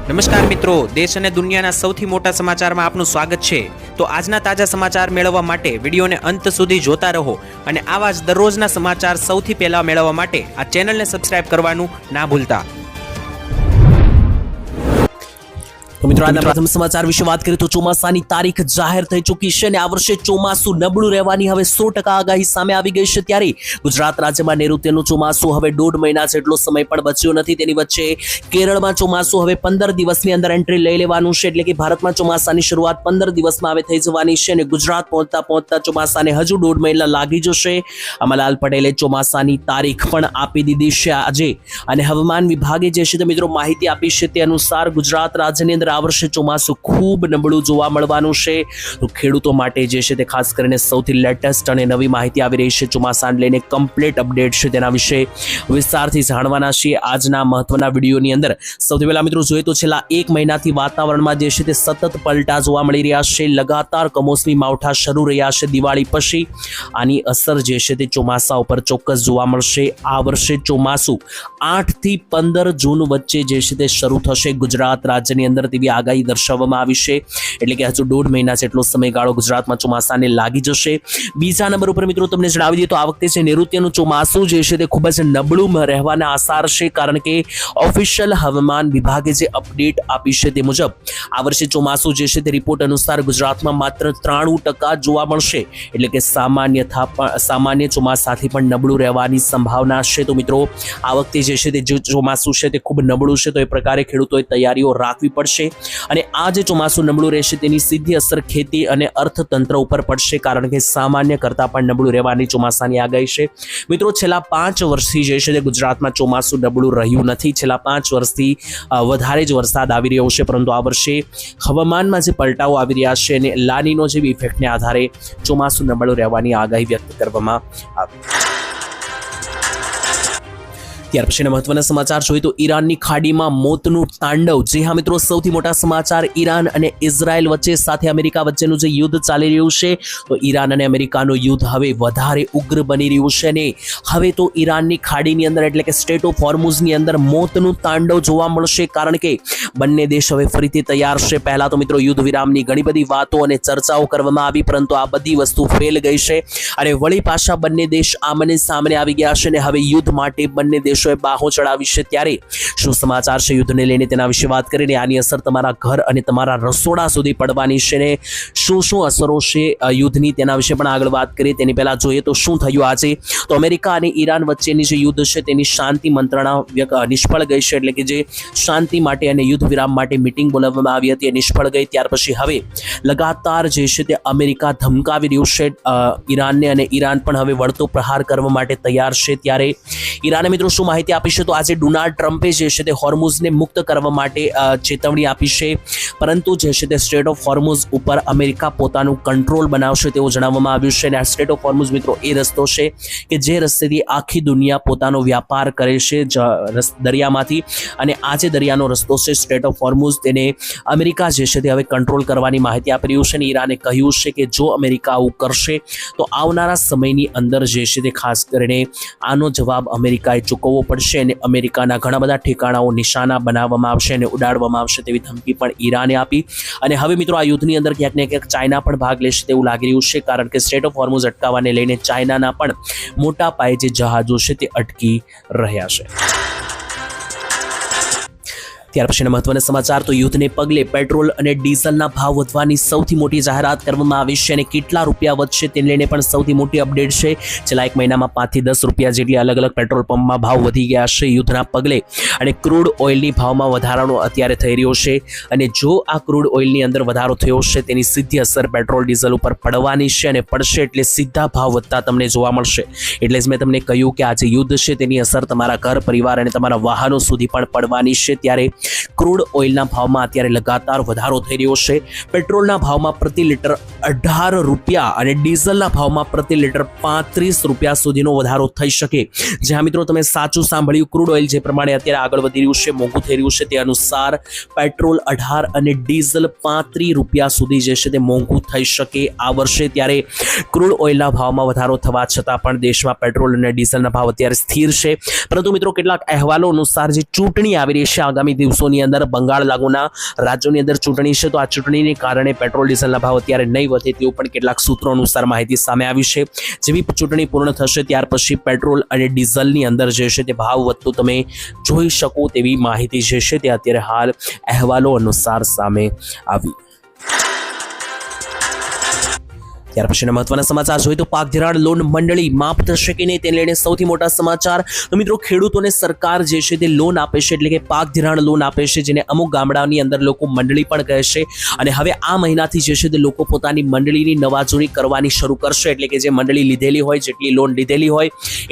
નમસ્કાર મિત્રો, દેશ અને દુનિયાના સૌથી મોટા સમાચારમાં આપનું સ્વાગત છે। તો આજના તાજા સમાચાર મેળવવા માટે વિડીયોને અંત સુધી જોતા રહો અને આવા જ દરરોજના સમાચાર સૌથી પહેલા મેળવવા માટે આ ચેનલને સબસ્ક્રાઇબ કરવાનું ના ભૂલતા। તો મિત્રો આજના પ્રથમ સમાચાર વિશે વાત કરીએ તો ચોમાસાની તારીખ જાહેર થઈ ચૂકી છે અને આ વર્ષે ચોમાસું નબળું રહેવાની હવે 100% આગાહી સામે આવી ગઈ છે। ત્યારે ગુજરાત રાજ્યમાં નૈઋત્યનું ચોમાસું હવે 1.5 મહિના જેટલો સમય પણ બચ્યો નથી। તેની વચ્ચે કેરળમાં ચોમાસું હવે 15 દિવસની અંદર એન્ટ્રી લઈ લેવાનું છે, એટલે કે ભારતમાં ચોમાસાની શરૂઆત 15 દિવસમાં હવે થઈ જવાની છે અને ગુજરાત પહોંચતા ચોમાસાને હજુ 1.5 મહિના લાગી જશે। અમલાલ પટેલે ચોમાસાની તારીખ પણ આપી દીધી છે આજે અને હવામાન વિભાગે જે છે તે મિત્રો માહિતી આપી છે તે અનુસાર ગુજરાત રાજ્યની અંદર આ વર્ષે ચોમાસું ખૂબ નબળું જોવા મળવાનું છે। તો ખેડૂતો માટે જે છે તે ખાસ કરીને સૌથી લેટેસ્ટ અને નવી માહિતી આવી રહી છે, ચોમાસાને લઈને કમ્પ્લીટ અપડેટ છે, તેના વિશે વિસ્તારથી જાણવાના છીએ આજના મહત્વના વિડીયોની અંદર। સૌથી પહેલા મિત્રો જોઈએ તો છેલ્લા 1 મહિનાથી વાતાવરણમાં જે છે તે સતત પલટા જોવા મળી રહ્યા છે। લગાતાર કમોસમી માવઠા શરૂ રહ્યા છે દિવાળી પછી, આની અસર જે છે તે ચોમાસા ઉપર ચોક્કસ જોવા મળશે। આ વર્ષે ચોમાસું 8 થી 15 જૂન વચ્ચે જે છે તે શરૂ થશે ગુજરાત રાજ્યની અંદર તેવી આગાહી દર્શાવવામાં આવી છે, એટલે કે હજુ 1.5 મહિના જેટલો સમયગાળો ગુજરાતમાં ચોમાસાને લાગી જશે। બીજા નંબર ઉપર મિત્રો તમને જણાવી દઈએ તો આ વખતે છે નૈઋત્યનું ચોમાસું જે છે તે ખૂબ જ નબળું રહેવાના આસાર છે, કારણ કે ઓફિશિયલ હવામાન વિભાગે જે અપડેટ આપી છે તે મુજબ આ વર્ષે ચોમાસું જે છે તે રિપોર્ટ અનુસાર ગુજરાતમાં માત્ર 93% જોવા મળશે, એટલે કે સામાન્ય ચોમાસાથી પણ નબળું રહેવાની સંભાવના છે। તો મિત્રો આ વખતે જે છે તે ચોમાસું છે તે ખૂબ નબળું છે, તો એ પ્રકારે ખેડૂતોએ તૈયારીઓ રાખવી પડશે અને આ જે ચોમાસું નબળું રહેશે તેની સીધી અસર ખેતી અને અર્થતંત્ર ઉપર પડશે, કારણ કે સામાન્ય કરતાં પણ નબળું રહેવાની ચોમાસાની આગાહી છે। મિત્રો છેલ્લા 5 વર્ષથી જે છે તે ગુજરાતમાં ચોમાસું નબળું રહ્યું નથી। છેલ્લા 5 વર્ષથી વધારે જ વરસાદ આવી રહ્યો છે, પરંતુ આ વર્ષે હવામાનમાં જે પલટાઓ આવી રહ્યા છે અને લાનીનો જેવી ઇફેક્ટને આધારે ચોમાસું નબળું રહેવાની આગાહી વ્યક્ત કરવામાં આવી। ત્યાર પછીના મહત્વના સમાચાર જોઈએ તો ઈરાનની ખાડીમાં મોતનું તાંડવ। જી હા મિત્રો, સૌથી મોટા સમાચાર ઈરાન અને ઇઝરાયલ વચ્ચે સાથે અમેરિકા વચ્ચેનું જે યુદ્ધ ચાલી રહ્યું છે, તો ઈરાન અને અમેરિકાનું યુદ્ધ હવે વધારે ઉગ્ર બની રહ્યું છે અને હવે તો ઈરાનની ખાડીની અંદર એટલે કે સ્ટેટ ઓફ હોર્મુઝની અંદર મોતનું તાંડવ જોવા મળશે, કારણ કે બંને દેશ હવે ફરીથી તૈયાર છે। પહેલા તો મિત્રો યુદ્ધ વિરામની ઘણી બધી વાતો અને ચર્ચાઓ કરવામાં આવી, પરંતુ આ બધી વસ્તુ ફેલ ગઈ છે અને વળી પાછા બંને દેશ આમને સામને આવી ગયા છે અને હવે યુદ્ધ માટે બંને દેશ બાહો ચડાવી છે। ત્યારે શું સમાચાર છે યુદ્ધને લઈને તેના વિશે વાત કરીને આની અસર તમારા ઘર અને તમારા રસોડા સુધી પડવાની છે ને શું અસરો છે યુદ્ધની તેના વિશે પણ આગળ વાત કરીએ। તેની પહેલા જોઈએ તો શું થયું આજે, તો અમેરિકા અને ઈરાન વચ્ચેની જે યુદ્ધ છે તેની શાંતિ મંત્રણા નિષ્ફળ ગઈ છે, એટલે કે જે શાંતિ માટે અને યુદ્ધ વિરામ માટે મિટિંગ બોલાવવામાં આવી હતી એ નિષ્ફળ ગઈ। ત્યાર પછી હવે લગાતાર જે છે તે અમેરિકા ધમકાવી રહ્યું છે ઈરાનને અને ઈરાન પણ હવે વળતો પ્રહાર કરવા માટે તૈયાર છે। ત્યારે ઈરાને મિત્રો શું માહિતી આપી છે, તો આજે ડોનાલ્ડ ટ્રમ્પે જે છે તે હોર્મુઝને મુક્ત કરવા માટે ચેતવણી આપી છે, પરંતુ જે છે તે સ્ટેટ ઓફ હોર્મુઝ ઉપર અમેરિકા પોતાનું કંટ્રોલ બનાવશે તેવું જણાવવામાં આવ્યું છે। અને આ સ્ટેટ ઓફ હોર્મુઝ મિત્રો એ રસ્તો છે કે જે રસ્તેથી આખી દુનિયા પોતાનો વ્યાપાર કરે છે દરિયામાંથી, અને આ જે દરિયાનો રસ્તો છે સ્ટેટ ઓફ હોર્મુઝ તેને અમેરિકા જે છે તે હવે કંટ્રોલ કરવાની માહિતી આપી રહ્યું છે। અને ઈરાને કહ્યું છે કે જો અમેરિકા આવું કરશે તો આવનારા સમયની અંદર જે છે તે ખાસ કરીને આનો જવાબ અમેરિકાએ ચૂકવવો પડશે અને અમેરિકાના ઘણા બધા ઠેકાણાઓ નિશાના બનાવવામાં આવશે અને ઉડાડવામાં આવશે તેવી ધમકી પણ ઈરાને આપી। અને હવે મિત્રો આ યુદ્ધની અંદર ક્યાંક ને ક્યાંક ચાઇના પણ ભાગ લેશે તેવું લાગી રહ્યું છે, કારણ કે સ્ટેટ ઓફ હોર્મુઝ અટકાવવાને લઈને ચાઇનાના પણ મોટા પાયે જે જહાજો છે તે અટકી રહ્યા છે। ત્યાર પછીના મહત્વના સમાચાર, તો યુદ્ધને પગલે પેટ્રોલ અને ડીઝલના ભાવ વધવાની સૌથી મોટી જાહેરાત કરવામાં આવી છે અને કેટલા રૂપિયા વધશે તેને લઈને પણ સૌથી મોટી અપડેટ છે। છેલ્લા 1 મહિનામાં 5 થી 10 રૂપિયા જેટલી અલગ અલગ પેટ્રોલ પંપમાં ભાવ વધી ગયા છે યુદ્ધના પગલે, અને ક્રૂડ ઓઇલની ભાવમાં વધારાનો અત્યારે થઈ રહ્યો છે। અને જો આ ક્રૂડ ઓઇલની અંદર વધારો થયો છે તેની સીધી અસર પેટ્રોલ ડીઝલ ઉપર પડવાની છે અને પડશે એટલે સીધા ભાવ વધતા તમને જોવા મળશે। એટલે જ મેં તમને કહ્યું કે આ જે યુદ્ધ છે તેની અસર તમારા ઘર પરિવાર અને તમારા વાહનો સુધી પણ પડવાની છે। ત્યારે ક્રૂડ ઓઇલના ભાવમાં અત્યારે લગાતાર વધારો થઈ રહ્યો છે। પેટ્રોલના ભાવમાં પ્રતિ લિટર 18 રૂપિયા અને ડીઝલના ભાવમાં પ્રતિ લિટર 35 રૂપિયા સુધીનો વધારો થઈ શકે। જ્યાં મિત્રો તમે સાચું સાંભળ્યું, ક્રૂડ ઓઇલ જે પ્રમાણે અત્યારે આગળ વધી રહ્યું છે, મોંઘું થઈ રહ્યું છે, તે અનુસાર પેટ્રોલ 18 અને ડીઝલ 35 રૂપિયા સુધી જે છે તે મોંઘું થઈ શકે આ વર્ષે। ત્યારે ક્રૂડ ઓઇલના ભાવમાં વધારો થવા છતાં પણ દેશમાં પેટ્રોલ અને ડીઝલના ભાવ અત્યારે સ્થિર છે, પરંતુ મિત્રો કેટલાક અહેવાલો અનુસાર જે ચૂંટણી આવી રહી છે આગામી દિવસો દિવસોની અંદર બંગાળ લાગુના રાજ્યોની અંદર ચૂંટણી છે, તો આ ચૂંટણીને કારણે પેટ્રોલ ડીઝલના ભાવ અત્યારે નહીં વધે તેવું પણ કેટલાક સૂત્રો અનુસાર માહિતી સામે આવી છે. જેવી ચૂંટણી પૂર્ણ થશે ત્યાર પછી પેટ્રોલ અને ડીઝલની અંદર જે છે તે ભાવ વધતો તમે જોઈ શકો તેવી માહિતી જે છે તે અત્યારે હાલ અહેવાલો અનુસાર સામે આવી. ત્યાર પછીના મહત્વના સમાચાર જોઈએ તો પાક ધિરાણ લોન મંડળી માફ થશે કે નહીં તેને લઈને સૌથી મોટા સમાચાર. તો મિત્રો, ખેડૂતોને સરકાર જે છે તે લોન આપે છે, એટલે કે પાક ધિરાણ લોન આપે છે, જેને અમુક ગામડાની અંદર લોકો મંડળી પણ કહે છે. અને હવે આ મહિનાથી જે છે તે લોકો પોતાની મંડળીની નવાજૂની કરવાની શરૂ કરશે, એટલે કે જે મંડળી લીધેલી હોય, જેટલી લોન લીધેલી હોય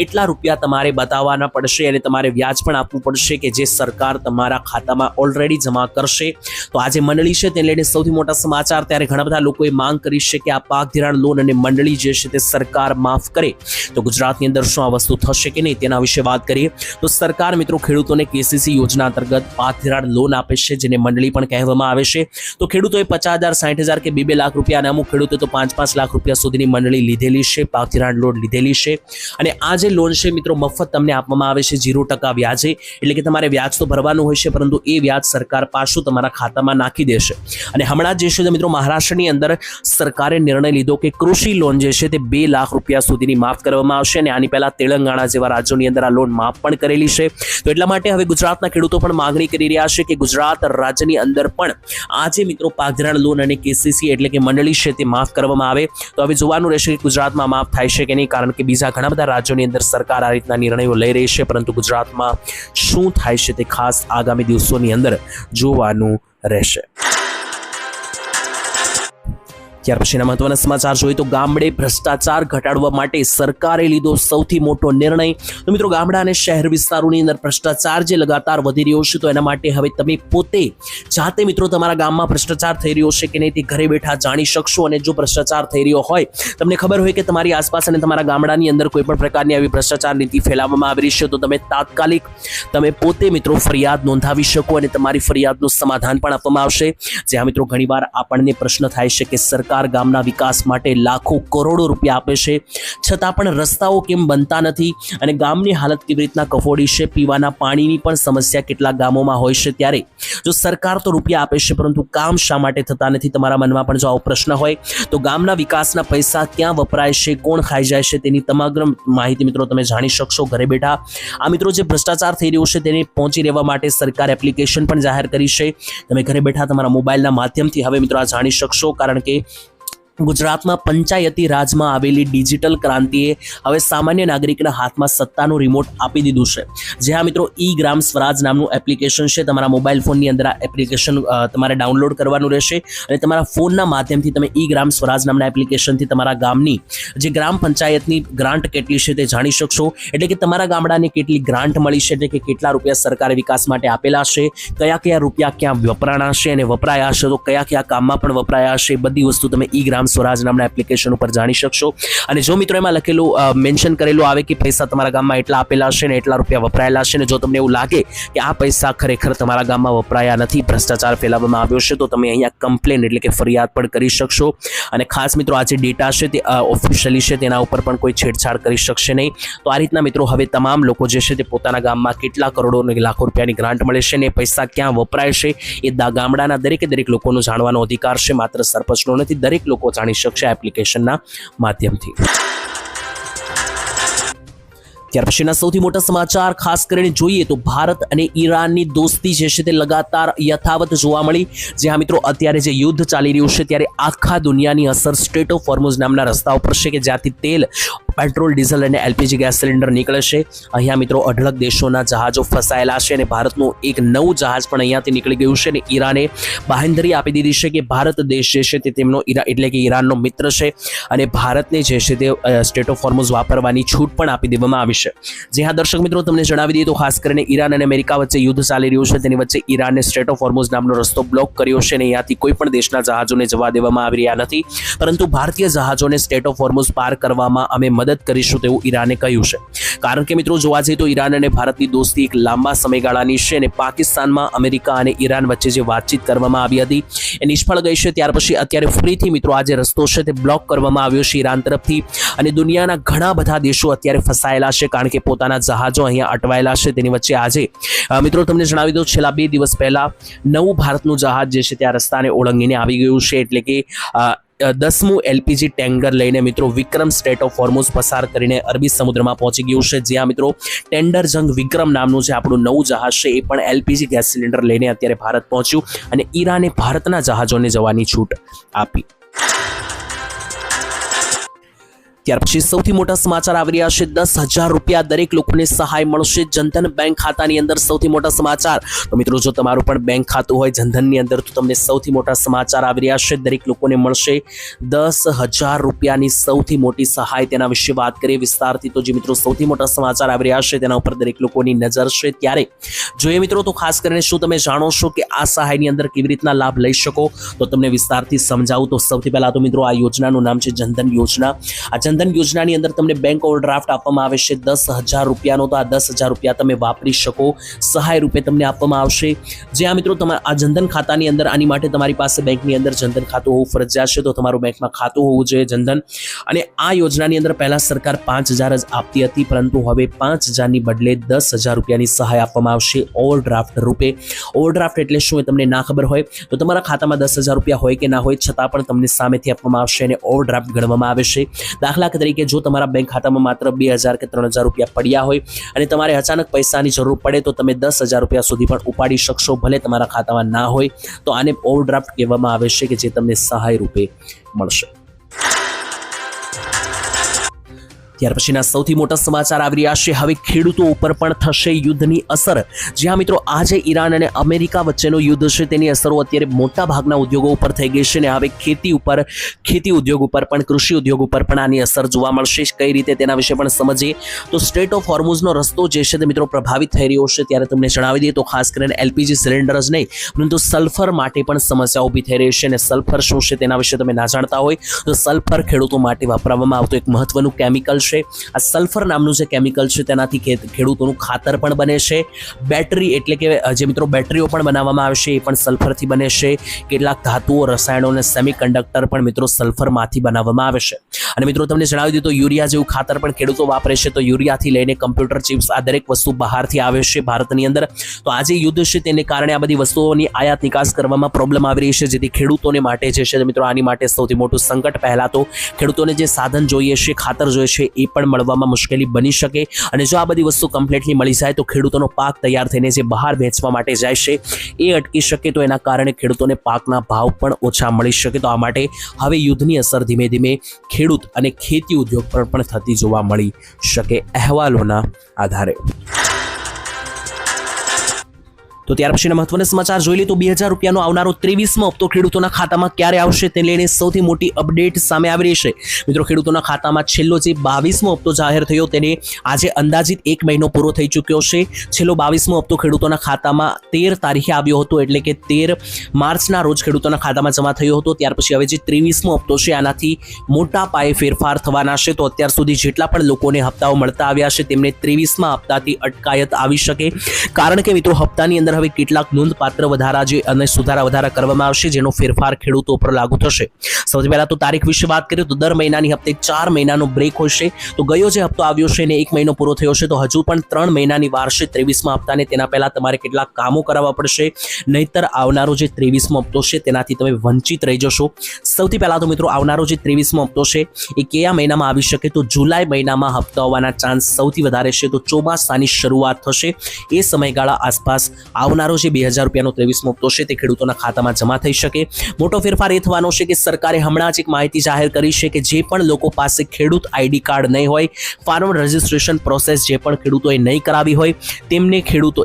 એટલા રૂપિયા તમારે બતાવવાના પડશે અને તમારે વ્યાજ પણ આપવું પડશે કે જે સરકાર તમારા ખાતામાં ઓલરેડી જમા કરશે. તો આ જે મંડળી છે તેને લઈને સૌથી મોટા સમાચાર. ત્યારે ઘણા બધા લોકોએ માંગ કરી છે કે આ પાક ધિરાણ લોન અને મંડળી જે છે તે સરકાર માફ કરે. તો ગુજરાતની અંદર શું આ વસ્તુ થશે કે નહીં તેના વિશે વાત કરીએ તો સરકાર મિત્રો ખેડૂતોને કેસીસી યોજના અંતર્ગત પાક ધિરાણ લોન આપે છે, જેને મંડળી પણ કહેવામાં આવે છે. તો ખેડૂતોએ 50,000, 60,000 કે 2 લાખ રૂપિયા અને અમુક ખેડૂતોએ તો 5 લાખ રૂપિયા સુધીની મંડળી લીધેલી છે, પાક ધિરાણ લોન લીધેલી છે. અને આ જે લોન છે મિત્રો મફત તમને આપવામાં આવે છે 0% વ્યાજે, એટલે કે તમારે વ્યાજ તો ભરવાનું હોય છે પરંતુ એ વ્યાજ સરકાર પાછું તમારા ખાતામાં નાખી દેશે. અને હમણાં જે છે મિત્રો મહારાષ્ટ્રની અંદર સરકારે નિર્ણય લીધો કે કૃષિ લોન જે છે તે 2 લાખ રૂપિયા સુધીની માફ કરવામાં આવશે. અને આની પહેલા તેલંગાણા જેવા રાજ્યોની અંદર આ લોન માફ પણ કરેલી છે. તો એટલા માટે હવે ગુજરાતના ખેડૂતો પણ માંગણી કરી રહ્યા છે કે ગુજરાત રાજ્યની અંદર પણ આજે મિત્રો પાક ધિરાણ લોન અને કેસીસી એટલે કે મંડળી છે તે માફ કરવામાં આવે. તો હવે જોવાનું રહેશે કે ગુજરાતમાં માફ થાય છે કે નહીં, કારણ કે બીજા ઘણા બધા રાજ્યોની અંદર સરકાર આ રીતના નિર્ણયો લઈ રહી છે, પરંતુ ગુજરાતમાં શું થાય છે તે ખાસ આગામી દિવસોની અંદર જોવાનું રહેશે. ત્યાર પછીના મહત્વના સમાચાર જોઈએ તો ગામડે ભ્રષ્ટાચાર ઘટાડવા માટે સરકારે લીધો સૌથી મોટો નિર્ણય. તો મિત્રો, ગામડા અને શહેર વિસ્તારોની અંદર ભ્રષ્ટાચાર જે લગાતાર વધી રહ્યો છે, તો એના માટે હવે તમે પોતે જાતે મિત્રો તમારા ગામમાં ભ્રષ્ટાચાર થઈ રહ્યો છે કે નહીં તે ઘરે બેઠા જાણી શકશો. અને જો ભ્રષ્ટાચાર થઈ રહ્યો હોય, તમને ખબર હોય કે તમારી આસપાસ અને તમારા ગામડાની અંદર કોઈ પણ પ્રકારની આવી ભ્રષ્ટાચાર નીતિ ફેલાવવામાં આવી રહી છે, તો તમે તાત્કાલિક તમે પોતે મિત્રો ફરિયાદ નોંધાવી શકો અને તમારી ફરિયાદનું સમાધાન પણ આપવામાં આવશે. જ્યાં મિત્રો ઘણીવાર આપણને પ્રશ્ન થાય છે કે સરકાર ગામના વિકાસ માટે લાખો કરોડો રૂપિયા આપે છે, છતાં પણ રસ્તાઓ કેમ બનતા નથી અને ગામની હાલત કેવી રીતના કફોડી છે, પીવાના પાણીની પણ સમસ્યા કેટલાક ગામોમાં હોય છે. ત્યારે જો સરકાર તો રૂપિયા આપે છે પરંતુ કામ શા માટે થતા નથી, તમારા મનમાં પણ જો આવો પ્રશ્ન હોય તો ગામના વિકાસના પૈસા ક્યાં વપરાય છે, કોણ ખાઈ જાય છે, તેની સમગ્ર માહિતી મિત્રો તમે જાણી શકશો ઘરે બેઠા. આ મિત્રો જે ભ્રષ્ટાચાર થઈ રહ્યો છે તેને પહોંચી રહેવા માટે સરકાર એપ્લિકેશન પણ જાહેર કરી છે. તમે ઘરે બેઠા તમારા મોબાઈલના માધ્યમથી હવે મિત્રો આ જાણી શકશો, કારણ કે ગુજરાતમાં પંચાયતી રાજમાં આવેલી ડિજિટલ ક્રાંતિએ હવે સામાન્ય નાગરિકના હાથમાં સત્તાનું રિમોટ આપી દીધું છે. જે આ મિત્રો ઈ ગ્રામ સ્વરાજ નામનું એપ્લિકેશન છે, તમારા મોબાઈલ ફોનની અંદર આ એપ્લિકેશન તમારે ડાઉનલોડ કરવાનું રહેશે અને તમારા ફોનના માધ્યમથી તમે ઈ ગ્રામ સ્વરાજ નામના એપ્લિકેશનથી તમારા ગામની જે ગ્રામ પંચાયતની ગ્રાન્ટ કેટલી છે તે જાણી શકશો. એટલે કે તમારા ગામડાને કેટલી ગ્રાન્ટ મળી છે, એટલે કે કેટલા રૂપિયા સરકારે વિકાસ માટે આપેલા છે, કયા રૂપિયા ક્યાં વપરાણા છે અને વપરાયા હશે તો કયા કામમાં પણ વપરાયા હશે, બધી વસ્તુ તમે ઈ ગ્રામ સ્વરાજ નામના એપ્લિકેશન ઉપર જાણી શકશો. અને જો મિત્રો એમાં લખેલું મેન્શન કરેલું આવે કે પૈસા તમારા ગામમાં એટલા આપેલા છે ને એટલા રૂપિયા વપરાયેલા છે, ને જો તમને એવું લાગે કે આ પૈસા ખરેખર તમારા ગામમાં વપરાયા નથી, ભ્રષ્ટાચાર ફેલાવવામાં આવ્યો છે, તો તમે અહીંયા કમ્પ્લેન એટલે કે ફરિયાદ પણ કરી શકશો. અને ખાસ મિત્રો આ જે ડેટા છે તે ઓફિશિયલી છે, તેના ઉપર પણ કોઈ છેડછાડ કરી શકશે નહીં. તો આ રીતના મિત્રો હવે તમામ લોકો જે છે તે પોતાના ગામમાં કેટલા કરોડો અને લાખો રૂપિયાની ગ્રાન્ટ મળે છે ને પૈસા ક્યાં વપરાય છે એ ગામડાના દરેક લોકોનો જાણવાનો અધિકાર છે, માત્ર સરપંચનો નથી. દરેક લોકો જાણી શકશે એપ્લિકેશનના માધ્યમથી. ત્યાર પછીના સૌથી મોટા સમાચાર ખાસ કરીને જોઈએ તો ભારત અને ઈરાનની દોસ્તી જે છે તે લગાતાર યથાવત જોવા મળી. જ્યાં મિત્રો અત્યારે જે યુદ્ધ ચાલી રહ્યું છે ત્યારે આખા દુનિયાની અસર સ્ટ્રેટ ઓફ હોર્મુઝ નામના રસ્તા ઉપર છે કે જ્યાંથી તેલ, પેટ્રોલ, ડીઝલ અને એલપીજી ગેસ સિલિન્ડર નીકળે છે. અહીંયા મિત્રો અઢળક દેશોના જહાજો ફસાયેલા છે અને ભારતનું એક નવું જહાજ પણ અહીંયાથી નીકળી ગયું છે. અને ઈરાને બાંહેધરી આપી દીધી છે કે ભારત દેશ જે છે તે તેમનો એટલે કે ઈરાનનો મિત્ર છે અને ભારતને જે છે તે સ્ટેટ ઓફ હોર્મુઝ વાપરવાની છૂટ પણ આપી દેવામાં આવી છે. જે હા દર્શક મિત્રો તમને જણાવી દઈએ તો ખાસ કરીને ઈરાન અને અમેરિકા વચ્ચે યુદ્ધ ચાલી રહ્યું છે, તેની વચ્ચે ઈરાને સ્ટેટ ઓફ હોર્મુઝ નામનો રસ્તો બ્લોક કર્યો છે અને અહીંયાથી કોઈ પણ દેશના જહાજોને જવા દેવામાં આવી રહ્યા નથી, પરંતુ ભારતીય જહાજોને સ્ટેટ ઓફ હોર્મુઝ પાર કરવામાં અમે મદદ કરીશું તેવું ઈરાને કહ્યું છે. કારણ કે મિત્રો જોવા જઈએ તો ઈરાન અને ભારતની દોસ્તી એક લાંબા સમયગાળાની છે અને પાકિસ્તાનમાં અમેરિકા અને ઈરાન વચ્ચે જે વાતચીત કરવામાં આવી હતી એ નિષ્ફળ ગઈ છે. ત્યાર પછી અત્યારે ફરીથી મિત્રો આ જે રસ્તો છે તે બ્લોક કરવામાં આવ્યો છે ઈરાન તરફથી અને દુનિયાના ઘણા બધા દેશો અત્યારે ફસાયેલા છે કારણ કે પોતાના જહાજો અહીંયા અટવાયેલા છે. તેની વચ્ચે આજે મિત્રો તમને જણાવી દઉં છેલ્લા 2 દિવસ પહેલા નવું ભારતનું જહાજ જે છે ત્યાં રસ્તાને ઓળંગીને આવી ગયું છે એટલે કે 10મું એલપીજી ટેન્કર લઈને મિત્રો વિક્રમ સ્ટ્રેટ ઓફ હોર્મુઝ પસાર કરીને અરબી સમુદ્રમાં પહોંચી ગયું છે, જ્યાં મિત્રો ટેન્ડર જંગ વિક્રમ નામનું જે આપણું નવું જહાજ છે એ પણ એલપીજી ગેસ સિલિન્ડર લઈને અત્યારે ભારત પહોંચ્યું અને ઈરાને ભારતના જહાજોને જવાની છૂટ આપી. ત્યાર પછી સૌથી મોટા સમાચાર આવી રહ્યા છે. 10,000 રૂપિયા દરેક લોકોને સહાય મળશે જનધન બેંક ખાતાની અંદર. સૌથી મોટા સમાચાર. તો મિત્રો જો તમારું પણ બેંક ખાતું હોય જનધનની અંદર તો તમને સૌથી મોટા સમાચાર આવી રહ્યા છે. દરેક લોકોને મળશે 10,000 રૂપિયાની સૌથી મોટી સહાય. તેના વિશે વાત કરીએ વિસ્તારથી તો જે મિત્રો સૌથી મોટા સમાચાર આવી રહ્યા છે તેના ઉપર દરેક લોકોની નજર છે. ત્યારે જોઈએ મિત્રો તો ખાસ કરીને શું તમે જાણો છો કે આ સહાયની અંદર કેવી રીતના લાભ લઈ શકો તો તમને વિસ્તારથી સમજાવું. તો સૌથી પહેલા તો મિત્રો આ યોજનાનું નામ છે જનધન યોજના. આ જનધન યોજનાની અંદર તમને બેંક ઓવરડ્રાફ્ટ આપવામાં આવે છે 10,000 રૂપિયાનો. તો આ 10,000 રૂપિયા તમે વાપરી શકો, સહાય રૂપે તમને આપવામાં આવશે. જ્યાં મિત્રો તમારા આ જનધન ખાતાની અંદર આની માટે તમારી પાસે બેંકની અંદર જનધન ખાતું હોવું ફરજિયાત છે. તો તમારું બેંકમાં ખાતું હોવું જોઈએ જનધન. અને આ યોજનાની અંદર પહેલા સરકાર 5,000 જ આપતી હતી, પરંતુ હવે 5,000ની બદલે 10,000 રૂપિયાની સહાય આપવામાં આવશે ઓવરડ્રાફ્ટ રૂપે. ઓવરડ્રાફ્ટ એટલે શું એ તમને ના ખબર હોય તો તમારા ખાતામાં 10,000 રૂપિયા હોય કે ના હોય છતાં પણ તમને સામેથી આપવામાં આવશે અને ઓવરડ્રાફ્ટ ગણવામાં આવે છે. દાખલા તરીકે જો તમારા બેંક ખાતામાં માત્ર 2,000 કે 3,000 રૂપિયા પડ્યા હોય અને તમારે અચાનક પૈસાની જરૂર પડે તો તમે 10,000 રૂપિયા સુધી પણ ઉપાડી શકશો, ભલે તમારા ખાતામાં ના હોય. તો આને ઓવરડ્રાફ્ટ કહેવામાં આવે છે કે જે તમને સહાય રૂપે મળશે. ત્યાર પછીના સૌથી મોટા સમાચાર આવી રહ્યા છે. હવે ખેડૂતો ઉપર પણ થશે યુદ્ધની અસર. જ્યાં મિત્રો આજે ઈરાન અને અમેરિકા વચ્ચેનું યુદ્ધ છે તેની અસરો અત્યારે મોટા ભાગના ઉદ્યોગો ઉપર થઈ ગઈ છે અને હવે ખેતી ઉદ્યોગ ઉપર પણ કૃષિ ઉદ્યોગ ઉપર પણ આની અસર જોવા મળશે. કઈ રીતે તેના વિશે પણ સમજીએ. તો સ્ટ્રેટ ઓફ હોર્મુઝનો રસ્તો જે છે તે મિત્રો પ્રભાવિત થઈ રહ્યો છે. ત્યારે તમને જણાવી દઈએ તો ખાસ કરીને એલપીજી સિલિન્ડર જ નહીં પરંતુ સલ્ફર માટે પણ સમસ્યા ઊભી થઈ રહી છે. અને સલ્ફર શું છે તેના વિશે તમે ના જાણતા હોય તો સલ્ફર ખેડૂતો માટે વાપરવામાં આવતું એક મહત્વનું કેમિકલ છે. આ સલ્ફર નામનું જે કેમિકલ છે તેનાથી ખેડૂતોનું ખાતર પણ બને છે. બેટરી એટલે કે જે મિત્રો બેટરીઓ પણ બનાવવામાં આવે છે એ પણ સલ્ફરથી બને છે. કેટલાક ધાતુઓ, રસાયણો અને સેમિકન્ડક્ટર પણ મિત્રો સલ્ફરમાંથી બનાવવામાં આવે છે. અને મિત્રો તમને જણાવી દીધું યુરિયા જેવું ખાતર પણ ખેડૂતો વાપરે છે. તો યુરિયાથી લઈને કમ્પ્યુટર ચિપ્સ આ દરેક વસ્તુ બહારથી આવે છે ભારતની અંદર. તો આ જે યુદ્ધ છે તેને કારણે આ બધી વસ્તુઓની આયાત નિકાસ કરવામાં પ્રોબ્લેમ આવી રહી છે, જેથી ખેડૂતોને માટે જે છે મિત્રો આની માટે સૌથી મોટું સંકટ. પહેલા તો ખેડૂતોને જે સાધન જોઈએ છે, ખાતર જોઈએ છે એ પણ મળવામાં મુશ્કેલી બની શકે. અને જો આ બધી વસ્તુ કમ્પ્લીટલી મળી જાય તો ખેડૂતોનો પાક તૈયાર થઈને જે બહાર વેચવા માટે જાય છે એ અટકી શકે. તો એના કારણે ખેડૂતોને પાકના ભાવ પણ ઓછા મળી શકે. તો આ માટે હવે યુદ્ધની અસર ધીમે ધીમે ખેડૂત અને ખેતી ઉદ્યોગ પર પણ થતી જોવા મળી શકે અહેવાલોના આધારે. તો ત્યાર પછીના મહત્વના સમાચાર જોઈ લઈએ તો 2,000 રૂપિયાનો આવનારો 23મો હપ્તો ખેડૂતોના ખાતામાં ક્યારે આવશે તે લઈને સૌથી મોટી અપડેટ સામે આવી રહી છે. મિત્રો ખેડૂતોના ખાતામાં છેલ્લો જે 22મો હપ્તો જાહેર થયો તેને આજે અંદાજિત 1 મહિનો પૂરો થઈ ચૂક્યો છે. છેલ્લો 22મો હપ્તો ખેડૂતોના ખાતામાં 13 તારીખે આવ્યો હતો, એટલે કે 13 માર્ચના રોજ ખેડૂતોના ખાતામાં જમા થયો હતો. ત્યાર પછી હવે જે 23મો હપ્તો છે આનાથી મોટા પાયે ફેરફાર થવાના છે. તો અત્યાર સુધી જેટલા પણ લોકોને હપ્તાઓ મળતા આવ્યા છે તેમને 23મા હપ્તાથી અટકાયત આવી શકે, કારણ કે મિત્રો હપ્તાની અંદર હવે કેટલાક નોંધપાત્ર વધારા અને સુધારા કરવામાં આવશે, જેનો ફેરફાર ખેડૂતો પર લાગુ થશે. સૌથી પહેલા તો તારીખ વિશે વાત કરીએ તો દર મહિનાની હપ્તે 4 મહિનાનો બ્રેક હોય. તો ગયો જે હપ્તો આવ્યો છે એને 1 મહિનો પૂરો થયો છે, તો હજુ પણ 3 મહિનાની વાર છે 23મા હપ્તાને. તેના પહેલા તમારે કેટલાક કામો કરાવવા પડશે, નહીતર આવનારો જે 23મો હપ્તો છે તેનાથી તમે વંચિત રહી જશો. સૌથી પહેલા તો મિત્રો આવનારો જે 23મો હપ્તો છે એ કયા મહિનામાં આવી શકે તો જુલાઈ મહિનામાં હપ્તા આવવાના ચાન્સ સૌથી વધારે છે. તો ચોમાસાની શરૂઆત થશે એ સમયગાળા આસપાસ આવનારો જે 2,000 રૂપિયાનો 23મો હપ્તો છે તે ખેડૂતોના ખાતામાં જમા થઈ શકે. મોટો ફેરફાર એ થવાનો છે કે સરકારે હમણાં જ એક માહિતી જાહેર કરી છે કે જે પણ લોકો પાસે ખેડૂત આઈડી કાર્ડ નહીં હોય, ફાર્મર રજિસ્ટ્રેશન પ્રોસેસ જે પણ ખેડૂતોએ નહીં કરાવી હોય તેમને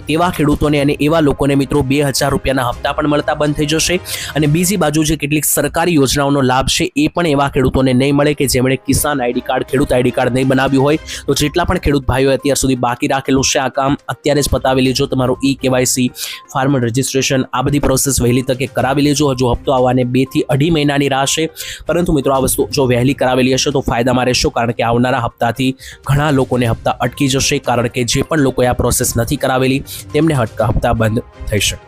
તેવા ખેડૂતોને અને એવા લોકોને મિત્રો 2,000 રૂપિયાના હપ્તા પણ મળતા બંધ થઈ જશે. અને બીજી બાજુ જે કેટલીક સરકારી યોજનાઓનો લાભ છે એ પણ એવા ખેડૂતોને નહીં મળે કે જેમણે કિસાન આઈડી કાર્ડ, ખેડૂત આઈડી કાર્ડ નહીં બનાવ્યું હોય. તો જેટલા પણ ખેડૂત ભાઈઓ અત્યાર સુધી બાકી રાખેલું છે આ કામ અત્યારે જ પતાવી લેજો. તમારું KYC ફાર્મર રજિસ્ટ્રેશન આ બધી પ્રોસેસ વહેલી તકે કરાવી લેજો. હજુ હપ્તો આવવાને 2 થી 2.5 મહિનાની રાહ છે, પરંતુ મિત્રો આ વસ્તુ જો વહેલી કરાવેલી હશે તો ફાયદામાં રહેશો, કારણ કે આવનારા હપ્તાથી ઘણા લોકોને હપ્તા અટકી જશે, કારણ કે જે પણ લોકોએ આ પ્રોસેસ નથી કરાવેલી તેમને હપ્તા બંધ થઈ શકે.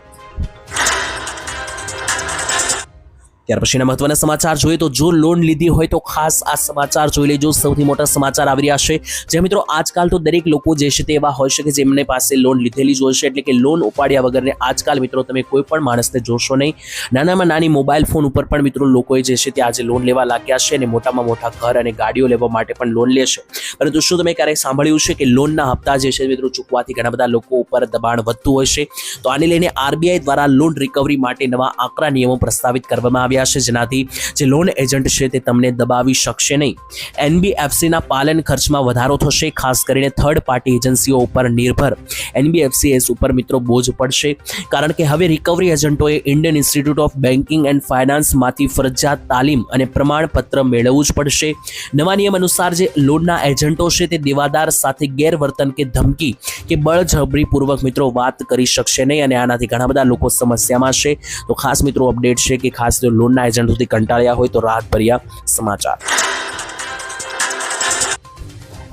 ત્યાર પછીના મહત્વના સમાચાર જોઈએ તો જો લોન લીધી હોય તો ખાસ આ સમાચાર જોઈ લેજો. સૌથી મોટા સમાચાર આવી રહ્યા છે. જે મિત્રો આજકાલ તો દરેક લોકો જે છે તે એવા હોય છે કે જેમને પાસે લોન લીધેલી જ હોય છે, એટલે કે લોન ઉપાડ્યા વગરને આજકાલ મિત્રો તમે કોઈ પણ માણસને જોશો નહીં. નાનામાં નાની મોબાઈલ ફોન ઉપર પણ મિત્રો લોકોએ જે છે તે આજે લોન લેવા લાગ્યા છે, અને મોટામાં મોટા ઘર અને ગાડીઓ લેવા માટે પણ લોન લે છે. પરંતુ શું તમે ક્યારેય સાંભળ્યું છે કે લોનના હપ્તા જે છે મિત્રો ચૂકવાથી ઘણા બધા લોકો ઉપર દબાણ વધતું હોય છે? તો આને લઈને આરબીઆઈ દ્વારા લોન રિકવરી માટે નવા આકરા નિયમો પ્રસ્તાવિત કરવામાં આવ્યા છે, જેનાથી જે લોન એજન્ટ છે તે તમને દબાવી શકશે નહીં. એનબીએફસીના પાલન ખર્ચમાં વધારો થશે, ખાસ કરીને થર્ડ પાર્ટી એજન્સીઓ ઉપર નિર્ભર એનબીએફસીએસ ઉપર મિત્રો બોજ પડશે, કારણ કે હવે રિકવરી એજન્ટોએ Indian Institute of Banking and ફાઇનાન્સમાંથી ફરજિયાત તાલીમ અને પ્રમાણપત્ર મેળવવું જ પડશે. નવા નિયમ અનુસાર જે લોનના એજન્ટો છે તે દેવાદાર સાથે ગેરવર્તન કે ધમકી કે બળજબરીપૂર્વક મિત્રો વાત કરી શકશે નહીં, અને આનાથી ઘણા બધા લોકો સમસ્યામાં છે. તો ખાસ મિત્રો અપડેટ છે કે ખાસ જો લોનના એજન્ટોથી કંટાળ્યા હોય તો રાહતભર્યા સમાચાર.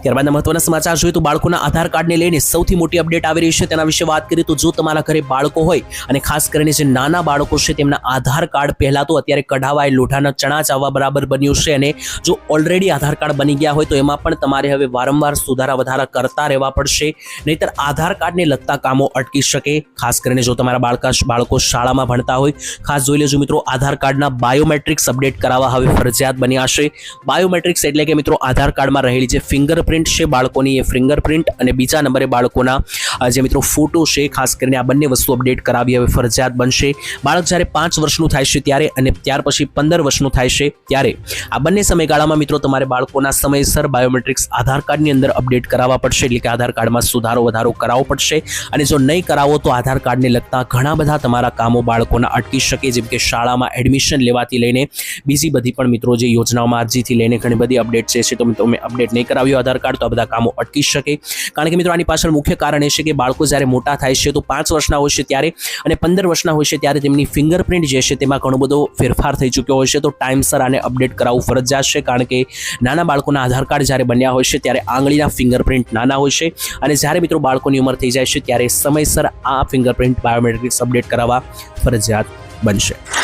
ત્યારબાદ મહત્વના સમાચાર જોઈએ તો બાળકોના આધાર કાર્ડને લઈને સૌથી મોટી અપડેટ આવી રહી છે, તેના વિશે વાત કરીએ તો જો તમારા ઘરે બાળકો હોય અને ખાસ કરીને જે નાના બાળકો છે તેમના આધાર કાર્ડ પહેલા તો અત્યારે કઢાવાય લોઢાના ચણા ચાવવા બરાબર બન્યું છે, અને જો ઓલરેડી આધાર કાર્ડ બની ગયા હોય તો એમાં પણ તમારે હવે વારંવાર સુધારા વધારા કરતા રહેવા પડશે, નહીતર આધાર કાર્ડને લગતા કામો અટકી શકે. ખાસ કરીને જો તમારા બાળકો શાળામાં ભણતા હોય, ખાસ જોઈ લેજો મિત્રો, આધાર કાર્ડના બાયોમેટ્રિક્સ અપડેટ કરાવવા હવે ફરજિયાત બન્યા છે. બાયોમેટ્રિક્સ એટલે કે મિત્રો આધાર કાર્ડમાં રહેલી જે ફિંગરપ્રિન્ટ છે બાળકોની, એ ફિંગરપ્રિન્ટ, અને બીજા નંબરે બાળકોના જે મિત્રો ફોટો છે, ખાસ કરીને આ બંને વસ્તુ અપડેટ કરાવી હવે ફરજિયાત બનશે. બાળક જ્યારે 5 વર્ષનું થાય છે ત્યારે અને ત્યાર પછી 15 વર્ષનું થાય છે ત્યારે આ બંને સમયગાળામાં મિત્રો તમારે બાળકોના સમયસર બાયોમેટ્રિક્સ આધાર કાર્ડની અંદર અપડેટ કરાવવા પડશે, એટલે કે આધાર કાર્ડમાં સુધારો વધારો કરાવવો પડશે. અને જો નહીં કરાવો તો આધાર કાર્ડને લગતા ઘણા બધા તમારા કામો બાળકોના અટકી શકે, જેમ કે શાળામાં એડમિશન લેવાથી લઈને બીજી બધી પણ મિત્રો જે યોજનાઓમાં અરજીથી લઈને ઘણી બધી અપડેટ છે, તો મિત્રો મેં અપડેટ નહીં કરાવ્યું આધાર કાર્ડ તો આ બધા કામો અટકી શકે. કારણ કે મિત્રો આની પાછળ મુખ્ય કારણ એ છે કે બાળકો જ્યારે મોટા થાય છે તો 5 વર્ષના હોય છે ત્યારે અને 15 વર્ષના હોય છે ત્યારે તેમની ફિંગરપ્રિન્ટ જે છે તેમાં ઘણો બધો ફેરફાર થઈ ચૂક્યો હોય છે, તો ટાઈમસર આને અપડેટ કરાવવું ફરજિયાત છે. કારણ કે નાના બાળકોના આધાર કાર્ડ જ્યારે બન્યા હોય છે ત્યારે આંગળીના ફિંગરપ્રિન્ટ નાના હોય છે, અને જ્યારે મિત્રો બાળકોની ઉંમર થઈ જાય છે ત્યારે સમયસર આ ફિંગરપ્રિન્ટ બાયોમેટ્રિક્સ અપડેટ કરાવવા ફરજિયાત બનશે.